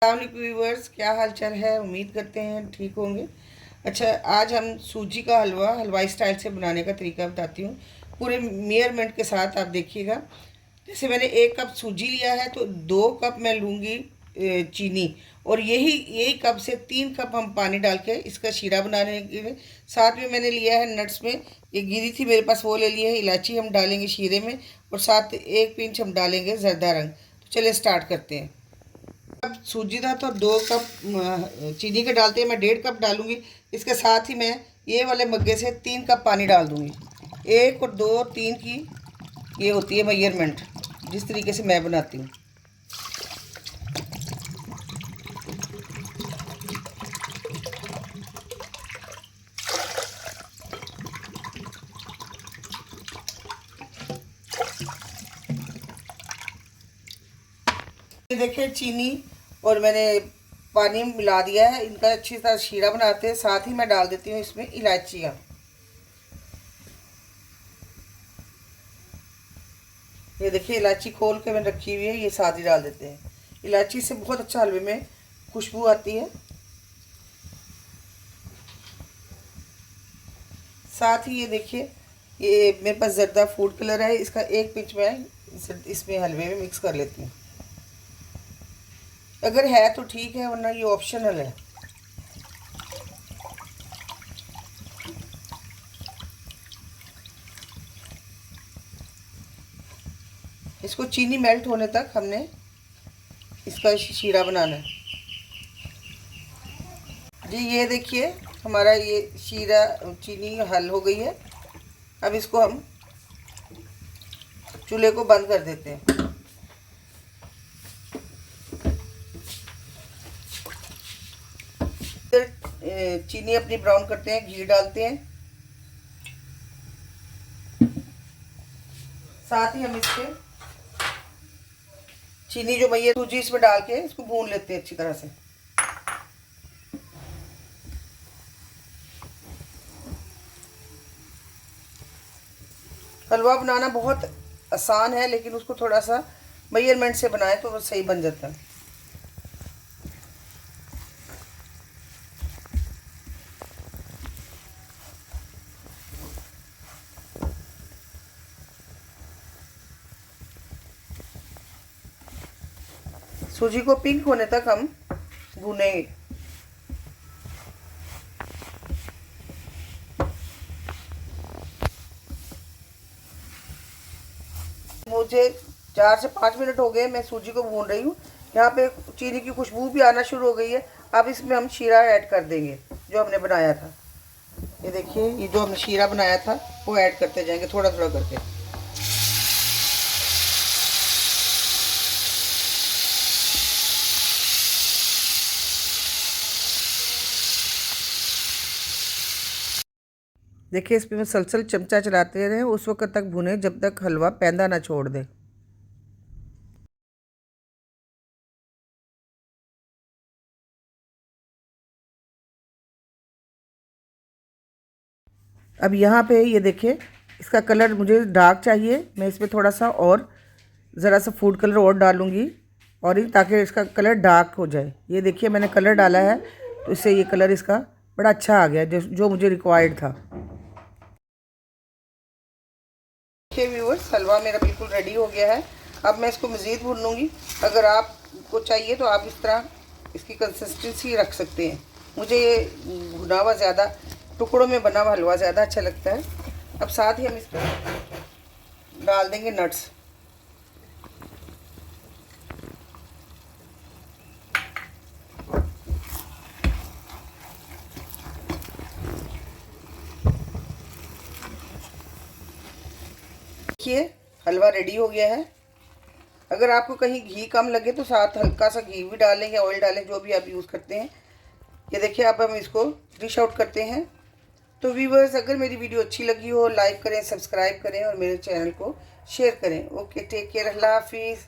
अस्सलाम व्यूवर्स, क्या हाल चाल है। उम्मीद करते हैं ठीक होंगे। अच्छा, आज हम सूजी का हलवाई स्टाइल से बनाने का तरीका बताती हूँ, पूरे मेजरमेंट के साथ। आप देखिएगा, जैसे मैंने 1 कप सूजी लिया है तो 2 कप मैं लूँगी चीनी, और यही कप से 3 कप हम पानी डाल के इसका शीरा बनाने के लिए। साथ में मैंने लिया है नट्स में, ये गिरी थी मेरे पास, वो ले लिया है। इलायची हम डालेंगे शीरे में, और साथ 1 पिंच हम डालेंगे जरदा रंग। तो चलिए स्टार्ट करते हैं। अब सूजी था तो 2 कप चीनी के डालते हैं, मैं 1.5 कप डालूंगी। इसके साथ ही मैं ये वाले मग्गे से 3 कप पानी डाल दूंगी। 1 और 2 और 3 की ये होती है मेजरमेंट, जिस तरीके से मैं बनाती हूँ। देखिए, चीनी और मैंने पानी मिला दिया है, इनका अच्छी तरह शीरा बनाते हैं। साथ ही मैं डाल देती हूँ इसमें इलायचियाँ। ये देखिए, इलायची खोल के मैंने रखी हुई है, ये साथ ही डाल देते हैं। इलायची से बहुत अच्छा हलवे में खुशबू आती है। साथ ही ये देखिए, ये मेरे पास जर्दा फूड कलर है, इसका 1 पिंच मैं इसमें हलवे में मिक्स कर लेती हूँ। अगर है तो ठीक है, वरना ये ऑप्शनल है। इसको चीनी मेल्ट होने तक हमने इसका शीरा बनाना है। जी ये देखिए, हमारा ये शीरा चीनी हल हो गई है। अब इसको हम चूल्हे को बंद कर देते हैं। चीनी अपनी ब्राउन करते हैं, घी डालते हैं। साथ ही हम इसके चीनी जो भैया सूजी इसमें डाल के इसको भून लेते हैं अच्छी तरह से। हलवा बनाना बहुत आसान है, लेकिन उसको थोड़ा सा मेजरमेंट से बनाए तो वो सही बन जाता है। सूजी को पिंक होने तक हम भूनेंगे। मुझे 4 से 5 मिनट हो गए, मैं सूजी को भून रही हूँ। यहाँ पे चीनी की खुशबू भी आना शुरू हो गई है। अब इसमें हम शीरा ऐड कर देंगे जो हमने बनाया था। ये देखिए, ये जो हमने शीरा बनाया था वो ऐड करते जाएंगे थोड़ा थोड़ा करके। देखिए, इसमें मैं सलसल चमचा चलाते रहे उस वक्त तक भुने जब तक हलवा पैंदा ना छोड़ दे। अब यहाँ पे ये देखिए, इसका कलर मुझे डार्क चाहिए। मैं इसमें थोड़ा सा और ज़रा सा फूड कलर और डालूँगी, और ताकि इसका कलर डार्क हो जाए। ये देखिए, मैंने कलर डाला है तो इससे ये कलर इसका बड़ा अच्छा आ गया, जो मुझे रिक्वायर्ड था। देखिए व्यूअर्स, हलवा मेरा बिल्कुल रेडी हो गया है। अब मैं इसको मज़ीद भून लूँगी। अगर आपको चाहिए तो आप इस तरह इसकी कंसिस्टेंसी रख सकते हैं। मुझे ये भुना हुआ ज़्यादा, टुकड़ों में बना हुआ हलवा ज़्यादा अच्छा लगता है। अब साथ ही हम इसमें डाल देंगे नट्स। देखिए, हलवा रेडी हो गया है। अगर आपको कहीं घी कम लगे तो साथ हल्का सा घी भी डालें या ऑयल डालें, जो भी आप यूज़ करते हैं। ये देखिए, अब हम इसको डिश आउट करते हैं। तो व्यूवर्स, अगर मेरी वीडियो अच्छी लगी हो, लाइक करें, सब्सक्राइब करें और मेरे चैनल को शेयर करें। ओके, टेक केयर, अल्लाह हाफिज़।